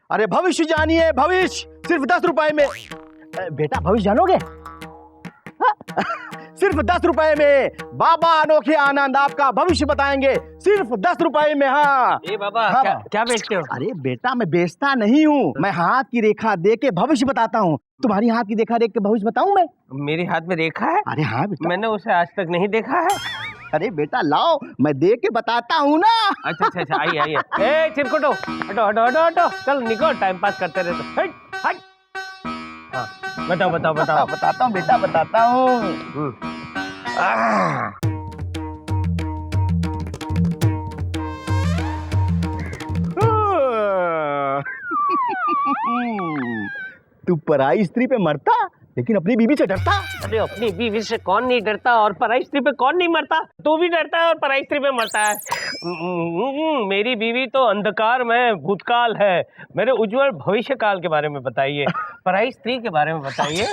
अरे भविष्य जानिए, भविष्य सिर्फ 10 रुपए में। बेटा भविष्य जानोगे? हाँ? सिर्फ 10 रुपए में बाबा अनोखे आनंद आपका भविष्य बताएंगे, सिर्फ 10 रुपए में। हाँ बाबा हाँ, क्या बेचते हो? अरे बेटा मैं बेचता नहीं हूँ, मैं हाथ की रेखा देख के भविष्य बताता हूँ। तुम्हारी हाथ की रेखा देख के भविष्य बताऊं मैं? मेरे हाथ में रेखा है? अरे हाँ बेटा, मैंने उसे आज तक नहीं देखा है। अरे बेटा लाओ, मैं देख के बताता हूँ ना। अच्छा आइए। ए चिरकुटो, हटो, चल निकल, टाइम पास करते रहते। हट। हाँ, बताओ। बताता हूँ बेटा, बताता हूँ। तू पराई स्त्री पे मरता लेकिन अपनी बीवी से डरता। अरे अपनी बीवी से कौन नहीं डरता और पराई स्त्री पे कौन नहीं मरता? तू भी डरता है और पराई स्त्री पे मरता है। मेरी बीवी तो अंधकार में भूतकाल है, मेरे उज्जवल भविष्य काल के बारे में बताइए। पराई स्त्री के बारे में बताइए।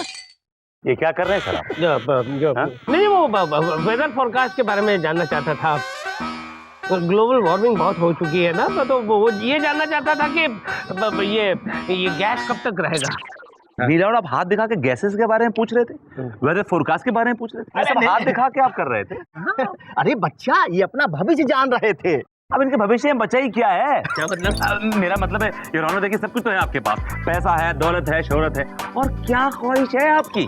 ये क्या कर रहे हैं सर आप? नहीं, वो वेदर फोरकास्ट के बारे में जानना चाहता था। ग्लोबल वार्मिंग बहुत हो चुकी है ना, तो वो ये जानना चाहता था कि ये गैस कब तक रहेगा। वीरा, आप हाथ दिखा के गैसेस के बारे में पूछ रहे थे, वेदर फोरकास्ट के बारे में पूछ रहे थे, सब हाथ दिखा के आप कर रहे थे। अरे बच्चा, ये अपना भविष्य जान रहे थे। अब इनके भविष्य में बचा ही क्या है? क्या मतलब? मेरा मतलब है योर ऑनर, देखिए सब कुछ तो है आपके पास, पैसा है, दौलत है, शोहरत है, और क्या ख्वाहिश है आपकी?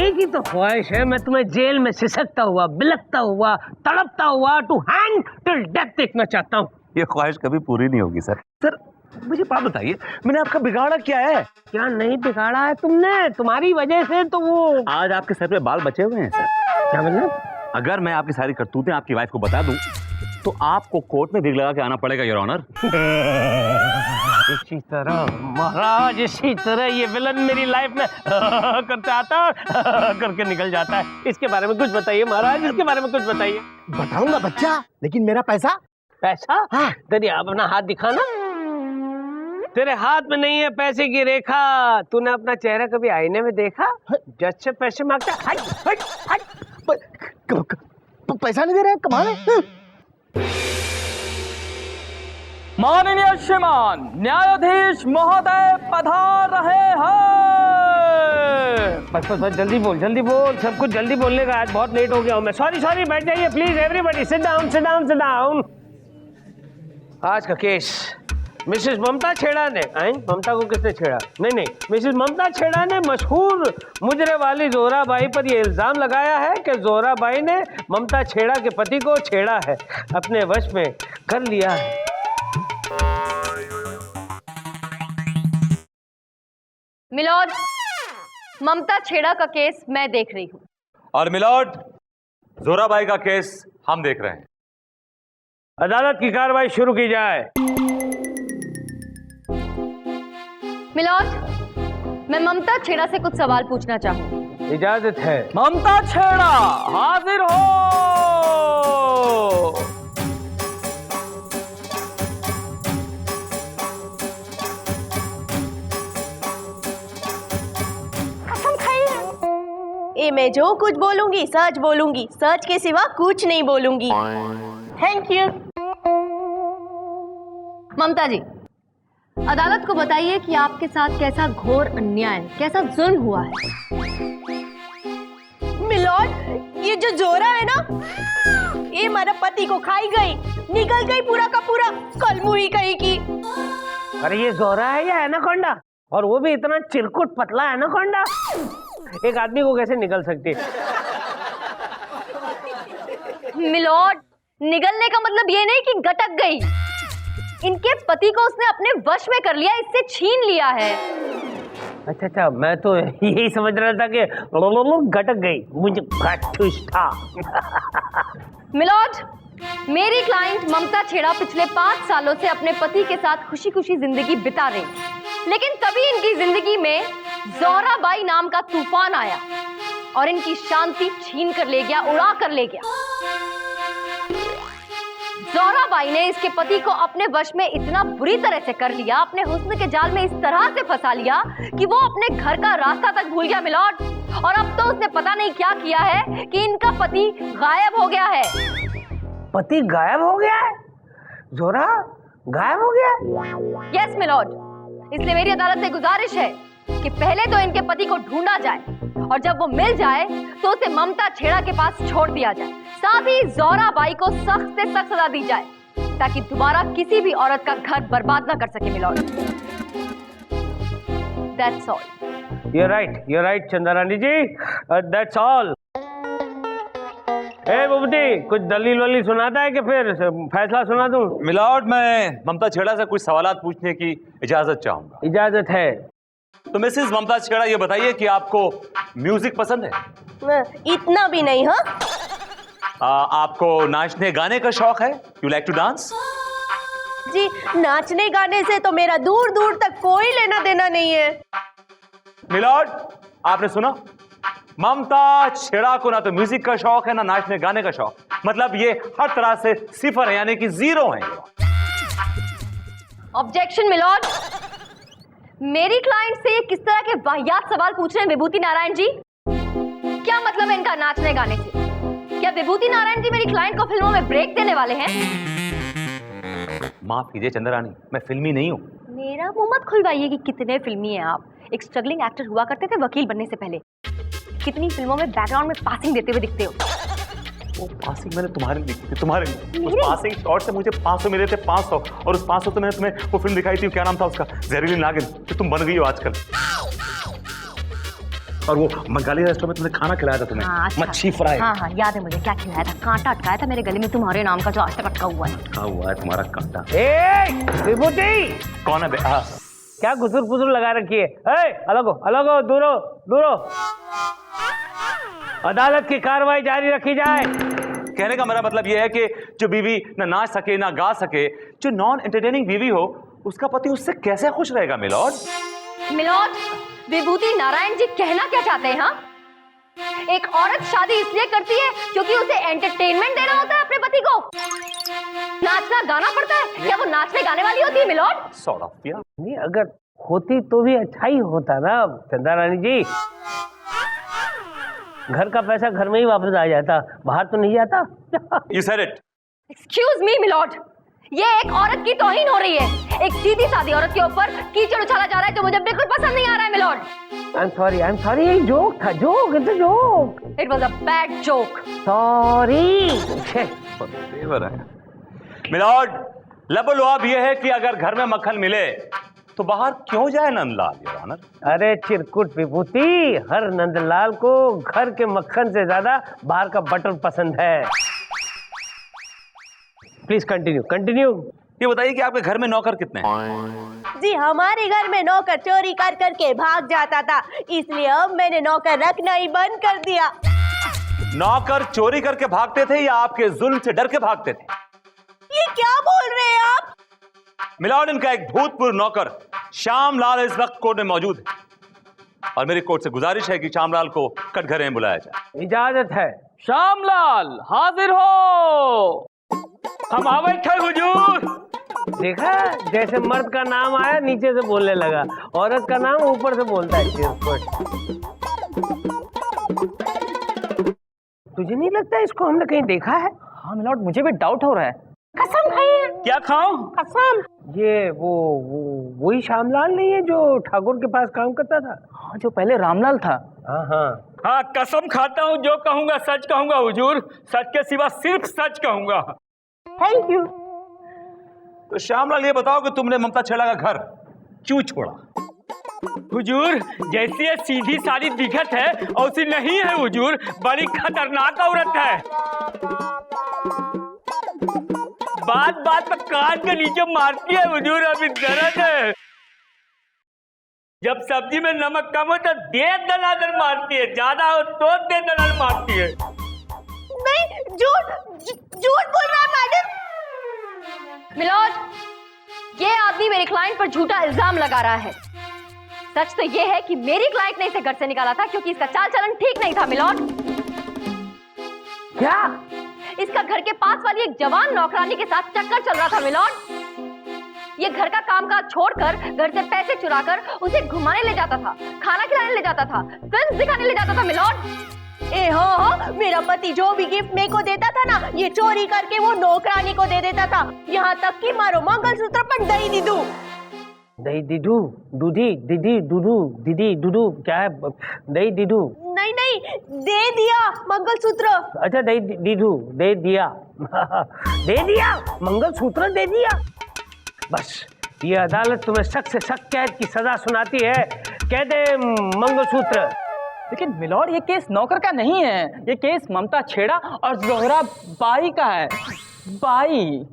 एक ही तो ख्वाहिश है, मैं तुम्हें जेल में सिसकता हुआ, बिलखता हुआ, तड़पता हुआ टू हैंग टिल डेथ देखना चाहता हूँ। ये ख्वाहिश कभी पूरी नहीं होगी सर। सर मुझे बात बताइए, मैंने आपका बिगाड़ा क्या है? क्या नहीं बिगाड़ा है तुमने? तुम्हारी वजह से तो वो आज आपके सर पे बाल बचे हुए हैं सर। क्या मतलब? अगर मैं आपकी सारी करतूतें आपकी वाइफ को बता दूं तो आपको कोर्ट में विग लगा के आना पड़ेगा योर ऑनर। इसी तरह महाराज, इसी तरह ये विलन मेरी लाइफ में करता आता करके निकल जाता है। इसके बारे में कुछ बताइए महाराज, इसके बारे में कुछ बताइए। बताऊंगा बच्चा, लेकिन मेरा पैसा। पैसा? हाँ। तेरी अपना हाथ दिखाना। तेरे हाथ में नहीं है पैसे की रेखा। तूने अपना चेहरा कभी आईने में देखा? जज से पैसे मांगता। हट। पैसा नहीं दे रहे, कमाल है। माननीय श्रीमान न्यायाधीश महोदय पधार रहे हैं। बस जल्दी बोल, सब कुछ जल्दी बोलने का। आज बहुत लेट हो गया हूँ मैं। सॉरी, बैठ जाइए प्लीज एवरीबॉडी, सिट डाउन। आज का केस मिसेस ममता छेड़ा ने, ममता को किसने छेड़ा? नहीं, मिसेस ममता छेड़ा ने मशहूर मुजरे वाली जोराबाई पर यह इल्जाम लगाया है कि जोराबाई ने ममता छेड़ा के पति को छेड़ा है, अपने वश में कर लिया है। मिलॉर्ड, ममता छेड़ा का केस मैं देख रही हूँ। और मिलॉर्ड, जोराबाई का केस हम देख रहे हैं। अदालत की कार्रवाई शुरू की जाए। मिलॉर्ड, मैं ममता छेड़ा से कुछ सवाल पूछना चाहूँ। इजाजत है। ममता छेड़ा हाजिर हो। कसम खाइए। मैं जो कुछ बोलूंगी सच बोलूंगी, सच के सिवा कुछ नहीं बोलूंगी। Thank you. ममता जी, अदालत को बताइए कि आपके साथ कैसा घोर अन्याय, कैसा जुल्म हुआ है। मिलॉर्ड, ये जो जोरा है ना, ये मेरे पति को खाई गई, निकल गई पूरा का पूरा, कलमुही कहीं की। अरे ये जोरा है या एनाकोंडा? और वो भी इतना चिरकुट पतला एनाकोंडा? एक आदमी को कैसे निकल सकती है? मिलॉर्ड, निगलने का मतलब ये नहीं कि गटक गई। इनके पति को उसने अपने वश में कर लिया, इससे छीन लिया है। अच्छा, मैं तो यही समझ रहा था कि गटक गई, मुझे घटुस था। मिलॉर्ड, मेरी क्लाइंट ममता छेड़ा पिछले 5 सालों से अपने पति के साथ खुशी खुशी जिंदगी बिता रही, लेकिन तभी इनकी जिंदगी में जोराबाई नाम का तूफान आया और इनकी शांति छीन कर ले गया, उड़ा कर ले गया। जोराबाई ने इसके पति को अपने वश में इतना बुरी तरह से कर लिया, अपने हुस्न के जाल में इस तरह से फंसा लिया कि वो अपने घर का रास्ता तक भूल गया मिलॉर्ड। और अब तो उसने पता नहीं क्या किया है कि इनका पति गायब हो गया है। पति गायब हो गया है? जोरा गायब हो गया? यस मिलॉर्ड, इसलिए मेरी अदालत से गुजारिश है कि पहले तो इनके पति को ढूंढा जाए और जब वो मिल जाए तो उसे ममता छेड़ा के पास छोड़ दिया जाए। साथ ही ज़ोहरा बाई को सख्त से सख्त सजा दी जाए ताकि दोबारा किसी भी औरत का घर बर्बाद ना कर सके milord. That's all. You're right, Chandrani ji, that's all. ए बुबती, कुछ दलील वलील सुनाता है कि फिर फैसला सुना दूं? मिलॉर्ड, मैं ममता छेड़ा से कुछ सवालात पूछने की इजाजत चाहूंगा। इजाजत है। तो मिसेस ममता छेड़ा, ये बताइए कि आपको म्यूजिक पसंद है? इतना भी नहीं। हाँ, आपको नाचने गाने का शौक है? You like to dance? जी, नाचने गाने से तो मेरा दूर दूर तक कोई लेना देना नहीं है। मिलॉर्ड, आपने सुना? ममता छेड़ा को ना तो म्यूजिक का शौक है ना नाचने गाने का शौक, मतलब ये हर तरह से सिफर है, यानी कि जीरो है। ऑब्जेक्शन मिलॉर्ड, मेरी क्लाइंट से ये किस तरह के वाहियात सवाल पूछ रहे हैं विभूति नारायण जी? क्या मतलब है इनका नाचने गाने से? क्या विभूति नारायण जी मेरी क्लाइंट को फिल्मों में ब्रेक देने वाले हैं? माफ कीजिए चंद्रानी, मैं फिल्मी नहीं हूँ। मेरा मुंह मत खुलवाइए कि कितने फिल्मी हैं आप। एक स्ट्रगलिंग एक्टर हुआ करते थे वकील बनने से पहले। कितनी फिल्मों में बैकग्राउंड में पासिंग देते हुए दिखते हो। वो पासिंग मैंने तुम्हारे लिए देखी थी, तुम्हारे लिए। उस पासिंग शॉट से मुझे 500 मिले थे, 500, और उस 500 से मैंने तुम्हें वो फिल्म दिखाई थी, क्या नाम था उसका, जहरीली नागिन, जो तुम बन गई हो आजकल। और वो बंगाली रेस्टोरेंट में तुमने खाना खिलाया था तुम्हें। हाँ, अच्छा। मच्छी फ्राई। हाँ, याद है मुझे, क्या खिलाया था? कांटा अटकाया था मेरे गले में तुम्हारे नाम का, जो आज तक अटका हुआ है। अटका हुआ है तुम्हारा कांटा। ए विभूति, कौन है बे? हाँ। क्या गुसुर फुसुर लगा रखी है? अलग हो, दूर हो। अदालत की कार्रवाई जारी रखी जाए। कहने का मेरा मतलब यह है कि जो बीवी ना नाच सके ना गा सके, जो नॉन एंटरटेनिंग बीवी हो, उसका पति उससे कैसे खुश रहेगा मिलॉर्ड? मिलॉर्ड, विभूति नारायण जी कहना क्या चाहते हैं? हाँ, एक औरत शादी इसलिए करती है क्योंकि उसे एंटरटेनमेंट देना होता है अपने पति को। नाचना गाना पड़ता है, क्या वो नाचने गाने वाली होती है मिलॉर्ड? सॉर्ट ऑफ, या नहीं, अगर होती तो भी अच्छा ही होता ना चंद्रानी जी। घर का पैसा घर में ही वापस आ जाता, बाहर तो नहीं जाता। You said it. Excuse me milord, ये एक औरत की तौहीन हो रही है। एक सीधी सादी औरत के ऊपर कीचड़ उछाला जा रहा है जो मुझे बिल्कुल पसंद नहीं आ रहा है मिलॉर्ड। आई एम सॉरी, ये जोक था, joke, it's a joke. It was a bad joke. Sorry. Favour है मिलॉर्ड। लबोलवाब यह है कि अगर घर में मक्खन मिले तो बाहर क्यों जाए नंदलाल, योर ऑनर? अरे चिरकुट विभूति, हर नंदलाल को घर के मक्खन से ज्यादा बाहर का बटर पसंद है। Please continue. ये बताइए कि आपके घर में नौकर कितने हैं? जी, हमारे घर में नौकर चोरी कर करके भाग जाता था, इसलिए अब मैंने नौकर रखना ही बंद कर दिया। नौकर चोरी करके भागते थे या आपके जुल्म से डर के भागते थे? ये क्या बोल रहे हैं आप? मिलॉर्ड, इनका एक भूतपूर्व नौकर श्यामलाल इस वक्त कोर्ट में मौजूद है और मेरी कोर्ट से गुजारिश है कि श्यामलाल को कटघरे में बुलाया जाए। इजाजत है। श्यामलाल हाजिर हो। हम आवे थे हुजूर। देखा, जैसे मर्द का नाम आया नीचे से बोलने लगा, औरत का नाम ऊपर से बोलता है। तुझे नहीं लगता इसको हमने कहीं देखा है? हाँ मिलॉर्ड, मुझे भी डाउट हो रहा है। कसम खाइए। क्या खाऊं? कसम। ये वही श्यामलाल नहीं है जो ठाकुर के पास काम करता था? हाँ, जो पहले रामलाल था। हाँ, कसम खाता हूँ, जो कहूँगा सच कहूँगा हुजूर, सच के सिवा सिर्फ सच कहूँगा। Thank you. तो श्यामलाल, ये बताओ कि तुमने ममता छेड़ा का घर क्यों छोड़ा? हुजूर, जैसी ये सीधी सादी दिखत है वैसी नहीं है हुजूर, बड़ी खतरनाक औरत है। बात बात पर कान के नीचे मारती है हुजूर, अभी दर्द है। जब सब्जी में नमक कम हो तो डेढ़ दनादन मारती है, ज्यादा हो तो 1.5 दनादन मारती है। नहीं, झूठ बोल रहा है मैडम। मिलॉर्ड, ये आदमी मेरे क्लाइंट पर झूठा इल्जाम लगा रहा है। सच तो ये है कि मेरी क्लाइंट ने इसे घर से निकाला था क्योंकि इसका चाल चलन ठीक नहीं था मिलॉर्ड। क्या? इसका घर के पास वाली एक जवान नौकरानी के साथ चक्कर चल रहा था मिलॉर्ड। ये घर का कामकाज छोड़कर घर से पैसे चुराकर उसे घुमाने ले जाता था, खाना खिलाने ले जाता था, फिल्म दिखाने ले जाता था मिलॉर्ड। ए हो, मेरा पति जो भी गिफ्ट मेरे को देता था ना, ये चोरी करके वो नौकरानी को दे देता था। यहाँ तक कि मारो मंगलसूत्र पर दही दी दूं। दही दीदू दूधी दीदी दूधू दीदी दूधू क्या है दही दीदू? नहीं नहीं, दे दिया मंगलसूत्र। अच्छा दही दीदू दे दिया दे दिया मंगलसूत्र दे दिया। बस ये अदालत तुम्हें सख्त से सख्त कैद की सजा सुनाती है, कह दे मंगलसूत्र। लेकिन मिलॉर्ड ये केस नौकर का नहीं है, ये केस ममता छेड़ा और जोहरा बाई का है। बाई।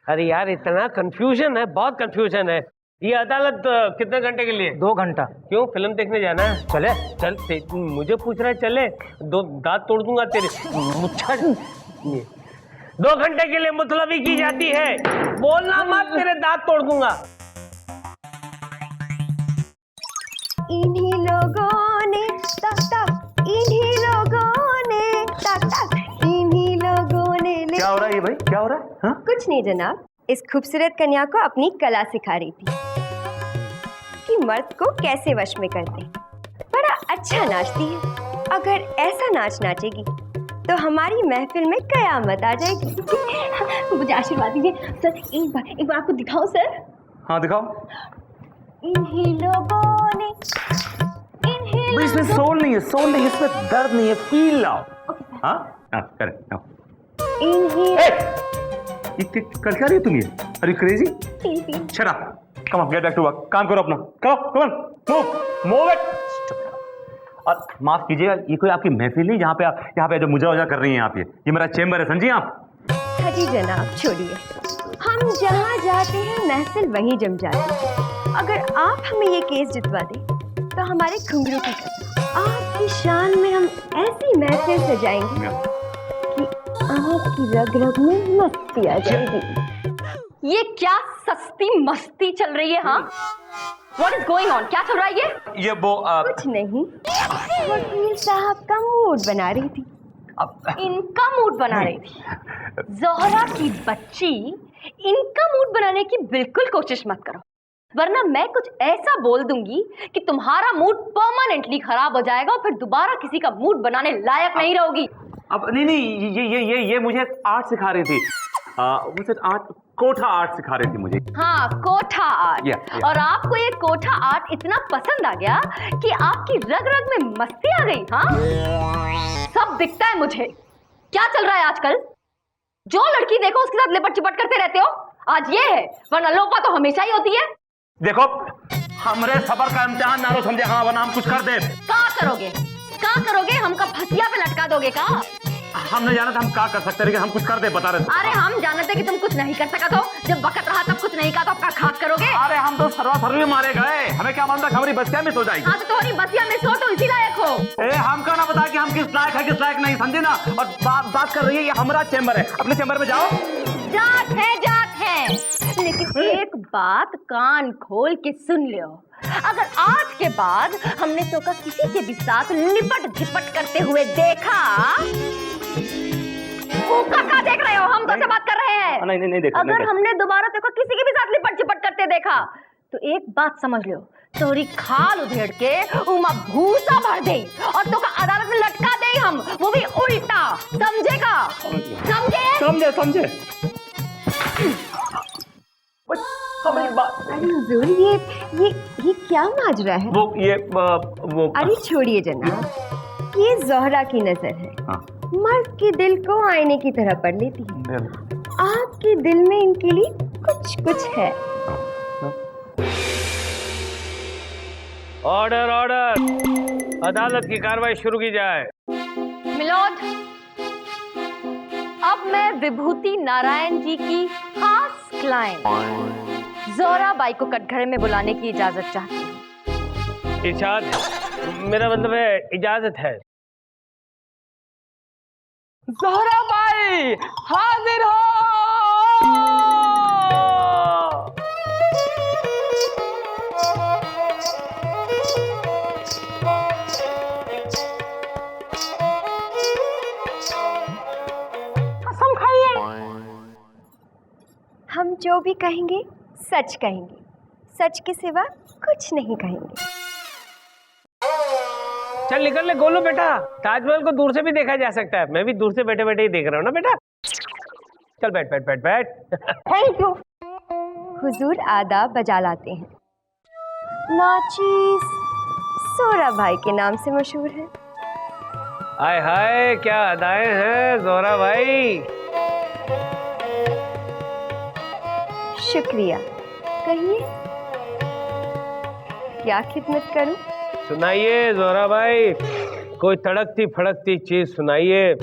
अरे यार इतना कंफ्यूजन है, बहुत कंफ्यूजन है। ये अदालत कितने घंटे के लिए? 2 घंटा। क्यों फिल्म देखने जाना है? चले चल मुझे पूछ रहा है चले, 2 दांत तोड़ दूंगा तेरे मुच्छर। 2 घंटे के लिए मुतलबी की जाती है, बोलना मत तेरे दांत तोड़ दूंगा। इन्हीं लोगों ने तक तक, इन्हीं लोगों ने तक तक, इन्हीं लोगों ने क्या हो रहा है ये भाई, क्या हो रहा है? हाँ? कुछ नहीं जनाब, इस खूबसूरत कन्या को अपनी कला सिखा रही थी कि मर्द को कैसे वश में करते। बड़ा अच्छा नाचती है, अगर ऐसा नाच नाचेगी तो हमारी महफिल में कयामत आ जाएगी। मुझे आशीर्वाद दीजिए सर, एक बार आपको दिखाऊं सर? हाँ दिखाओ। इन्हीं लोगों ने, इन्हीं इसमें सोल नहीं है, सोल नहीं, इसमें दर्द नहीं है, फील लाओ। हाँ हाँ करें। इन्हीं कर क्या रही तुम ये? अरे crazy? Shut up, come on get back to work, काम करो अपना, करो, कम ऑन मूव इट। और माफ कीजिएगा, ये कोई आपकी महफिल नहीं जहाँ पे आप यहाँ पे जो मुजा वजा कर रही हैं आप, ये मेरा चेम्बर है, समझिए आप। हाँ जी जनाब, छोड़िए, हम जहाँ जाते हैं महफिल वहीं जम जाती है। अगर आप हमें ये केस जितवा दें तो हमारे घुंघरू की कसम, आपकी शान में हम ऐसी महफिल सजाएंगे कि आपकी रग रग में मस्ती आ जाएगी। ये क्या सस्ती मस्ती चल रही है? हाँ, What is going on? क्या चल रहा है ये वो कुछ नहीं, वकील साहब का मूड बना रही थी। इनका मूड बना रही थी? जोहरा की बच्ची, इनका मूड बनाने की बिल्कुल कोशिश मत करो, वरना मैं कुछ ऐसा बोल दूंगी कि तुम्हारा मूड परमानेंटली खराब हो जाएगा और फिर दोबारा किसी का मूड बनाने लायक नहीं रहोगी। अब नहीं, ये मुझे आर्ट सिखा रही थी, मुझे आर्ट, कोठा आर्ट सिखा रही थी मुझे। हाँ, कोठा आर्ट। Yeah. और आपको ये कोठा आर्ट इतना पसंद आ गया कि आपकी रग रग में मस्ती आ गई। हाँ, सब दिखता है मुझे। क्या चल रहा है आजकल? जो लड़की देखो उसके साथ लिपट चिपट करते रहते हो। आज ये है, वरना लोपा तो हमेशा ही होती है। देखो, हमरे सबर का इम्तिहान ना लो, समझे? हाँ, वरना हम कुछ कर दे। कहाँ करोगे? हमका फसिया पे लटका दोगे का? हम नहीं जाना था हम क्या कर सकते, लेकिन हम कुछ कर दे, बता रहे थे। अरे हम जानते कि तुम कुछ नहीं कर सका, तो जब वक्त रहा तब कुछ नहीं कहा तो आपका खाक करोगे। अरे हम तो सर्वी मारे गए, हमें क्या मालूम था हमारी बसिया मिस हो जाएगी। हाँ, तो तुम्हारी बसिया मिस हो तो इसी लायक हो। हमको ना बता कि हम किस लायक है किस लायक नहीं, समझे ना? और बात कर रही है, ये हमारा चेम्बर है, अपने चेम्बर में जाओ। जात है, लेकिन एक बात कान खोल के सुन लो, अगर आज के बाद हमने तो का किसी के भी साथ लिपट झिपट करते हुए देखा, क्या देख रहे हो? हम तो से बात कर रहे हैं। नहीं देखा। अगर हमने दोबारा तो किसी के भी साथ लिपट झिपट करते देखा तो एक बात समझ लो, तोरी खाल उधेड़ के उमा भूसा भर दे और तो का अदालत में लटका दे हम, वो भी उल्टा। समझेगा? समझे। अरे हुजूर, ये क्या माजरा है? वो अरे छोड़िए जनाब, ये जोहरा की नजर है। हाँ। मर्द के दिल को आईने की तरह पढ़ लेती है। आपके दिल में इनके लिए कुछ है। ऑर्डर, अदालत की कार्रवाई शुरू की जाए। मिलोड, अब मैं विभूति नारायण जी की खास क्लाइंट जोहरा बाई को कटघरे में बुलाने की इजाजत चाहती हूँ। इजाजत? मेरा मतलब है इजाजत है। जोहरा बाई हाजिर हो। कसम खाइए। हम जो भी कहेंगे सच कहेंगे, सच के सिवा कुछ नहीं कहेंगे। चल निकल ले गोलू बेटा, ताजमहल को दूर से भी देखा जा सकता है, मैं भी दूर से बैठे बैठे ही देख रहा हूँ ना बेटा। चल बैठ। Thank you. हुजूर आदाब बजा लाते हैं। नाचीज जोहरा भाई के नाम से मशहूर है। हाय हाय, क्या अदाएं हैं जोहरा भाई। शुक्रिया। कहिए क्या खिदमत करूं? सुनाइए जोहरा भाई, कोई तड़कती फड़कती चीज सुनाइए।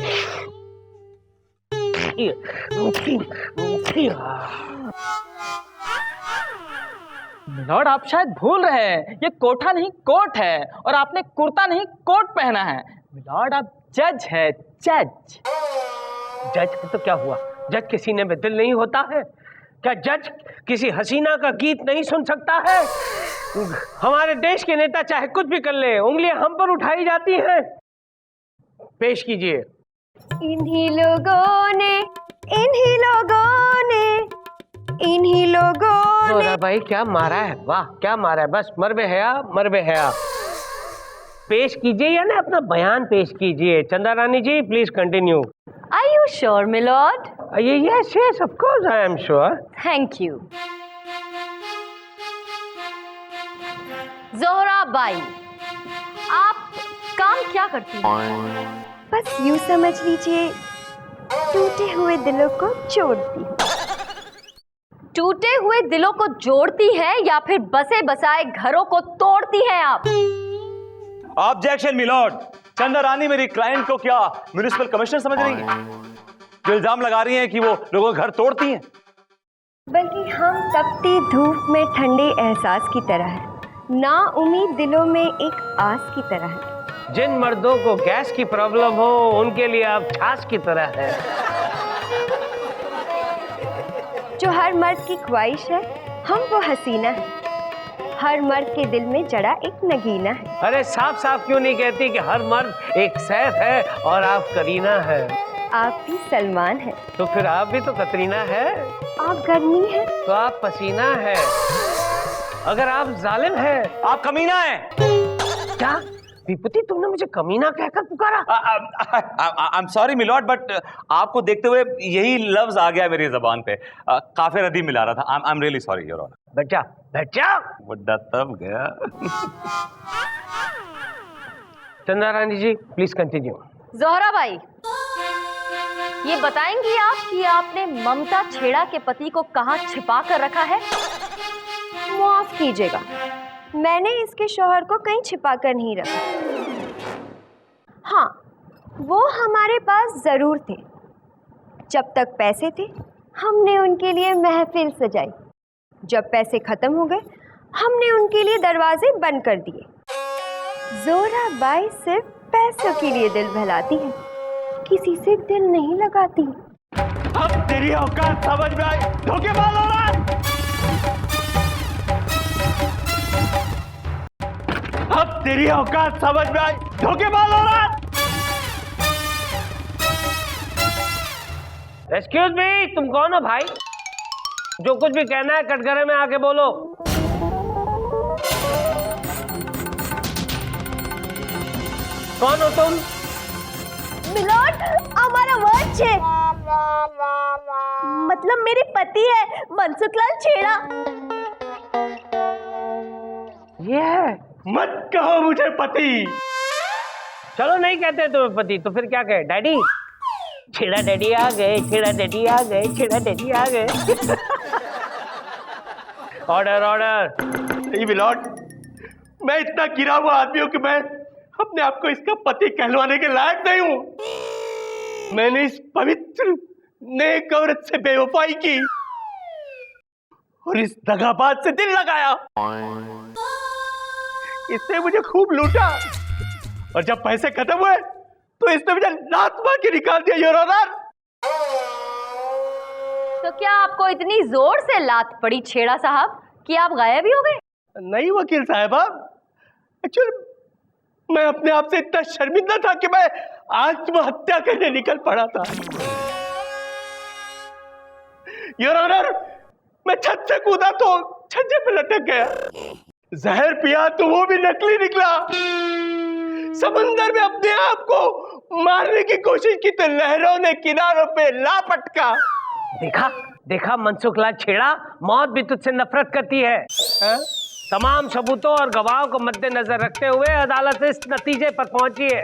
मिलॉर्ड, आप शायद भूल रहे हैं, ये कोठा नहीं कोट है, और आपने कुर्ता नहीं कोट पहना है। मिलॉर्ड, आप जज है, जज। जज तो क्या हुआ? जज के सीने में दिल नहीं होता है क्या? जज किसी हसीना का गीत नहीं सुन सकता है? हमारे देश के नेता चाहे कुछ भी कर ले, उंगलियां हम पर उठाई जाती हैं। पेश कीजिए। इन्हीं लोगों ने, इन्हीं लोगों ने, इन्हीं लोगों ने। जोहरा भाई क्या मारा है, वाह क्या मारा है। बस मरबे हया, मरबे हया। पेश कीजिए या ना अपना बयान पेश कीजिए। Chanda Rani ji please continue. Are you sure, my lord? Yes, yes, of course I am sure. Thank you. Zohra by, आप काम क्या करती हैं? बस यूं समझ लीजिए, टूटे हुए दिलों को जोड़ती हूँ। टूटे हुए दिलों को जोड़ती है या फिर बसे बसाए घरों को तोड़ती हैं आप? Objection milord. चंदा रानी मेरी क्लाइंट को क्या म्युनिसिपल कमिश्नर समझ रही है, जो इल्जाम लगा रही हैं कि वो लोगों के घर तोड़ती हैं? बल्कि हम तपती धूप में ठंडे एहसास की तरह है, ना उम्मीद दिलों में एक आस की तरह है। जिन मर्दों को गैस की प्रॉब्लम हो उनके लिए आप छाछ की तरह है। जो हर मर्द की ख्वाहिश है, हम वो हसीना है। हर मर्द के दिल में जड़ा एक नगीना है। अरे साफ साफ क्यों नहीं कहती कि हर मर्द एक सैफ है और आप करीना है? आप भी सलमान हैं। तो फिर आप भी तो कतरीना है। आप गर्मी हैं। तो आप पसीना है। अगर आप जालिम है, आप कमीना हैं। क्या विपुति, तुमने मुझे कमीना कहकर पुकारा? I am sorry milord, but आपको देखते हुए यही लफ्ज आ गया मेरी जबान पे। काफी रदी मिला रहा था। I am really sorry your honour. बैठ जा, बैठ जा। बुड्ढा तब गया। Chanda Rani ji please continue. जोहरा बाई, ये बताएंगी आप कि आपने ममता छेड़ा के पति को कहाँ छिपा कर रखा है? माफ कीजिएगा, मैंने इसके शौहर को कहीं छिपा कर नहीं रखा। हाँ, वो हमारे पास जरूर थे। जब तक पैसे थे, हमने उनके लिए महफिल सजाई। जब पैसे खत्म हो गए, हमने उनके लिए दरवाजे बंद कर दिए। जोहरा बाई सिर्फ पैसों के लिए दिल बहलाती है, किसी से दिल नहीं लगाती। अब तेरी औकात समझ में आई, धोखेबाज औरत। अब तेरी औकात समझ में आई, धोखेबाज औरत। एक्सक्यूज मी, तुम कौन हो भाई? जो कुछ भी कहना है कटघरे में आके बोलो। कौन हो तुम? मिलॉर्ड, हमारा वर्च है, मतलब मेरे पति है, मनसुखलाल छेड़ा। ये है? मत कहो मुझे पति। चलो नहीं कहते तुम्हें पति, तो फिर क्या कहे? डैडी। छेड़ा डैडी आ गए, छेड़ा डैडी आ गए, छेड़ा डैडी आ गए। Order order. नहीं मिलॉर्ड, मैं इतना गिरा हुआ आदमी हूं कि मैं अपने आप को इसका पति कहलवाने के लायक नहीं हूं। मैंने इस पवित्र नेक औरत से बेवफाई की और इस दगाबाज से दिल लगाया। इसने मुझे खूब लूटा और जब पैसे खत्म हुए तो इसने मुझे लात मार के निकाल दिया योर ऑनर। तो क्या आपको इतनी जोर से लात पड़ी छेड़ा साहब कि आप गायब ही हो गए? नहीं वकील साहबा, एक्चुअली मैं अपने आप से इतना शर्मिंदा था कि मैं आत्महत्या करने निकल पड़ा था। योर ऑनर, मैं छत से कूदा तो छज्जे पे लटक गया। जहर पिया तो वो भी नकली निकला। समंदर में अपने आप को मारने की कोशिश की तो लहरों ने किनारों पे लापटका। देखा देखा मनसुख लाल छेड़ा, मौत भी तुझसे नफरत करती है। तमाम सबूतों और गवाहों को मद्देनजर रखते हुए अदालत इस नतीजे पर पहुंची है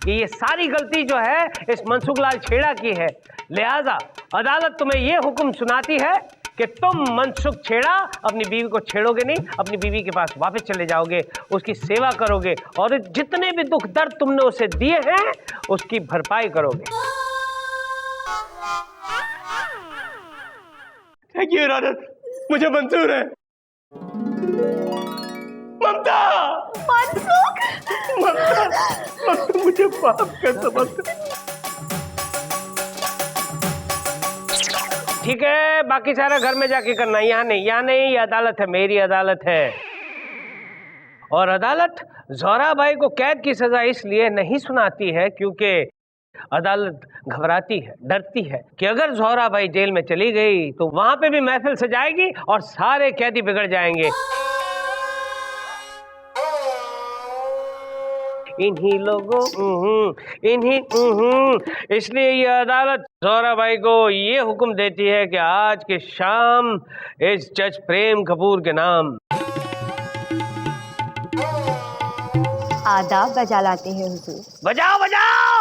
कि ये सारी गलती जो है इस मनसुख लाल छेड़ा की है। लिहाजा अदालत तुम्हें ये हुक्म सुनाती है कि तुम मनसुख छेड़ा अपनी बीवी को छेड़ोगे नहीं, अपनी बीवी के पास वापस चले जाओगे, उसकी सेवा करोगे और जितने भी दुख दर्द तुमने उसे दिए हैं उसकी भरपाई करोगे। थैंक यू ऑनर, मुझे मंजूर है। ममता, ममता, मुझे माफ कर दो ममता। ठीक है, बाकी सारा घर में जाके करना, यहाँ नहीं, यहाँ नहीं, ये अदालत है, मेरी अदालत है। और अदालत ज़ोहरा भाई को कैद की सजा इसलिए नहीं सुनाती है क्योंकि अदालत घबराती है, डरती है कि अगर ज़ोहरा भाई जेल में चली गई तो वहां पे भी महफिल सजाएगी और सारे कैदी बिगड़ जाएंगे। इन्हीं लोगों इसलिए ये अदालत ज़ोहरा भाई को ये हुक्म देती है कि आज की शाम इस जज प्रेम कपूर के नाम आदाब बजा लाते हैं हुजूर। बजाओ बजाओ।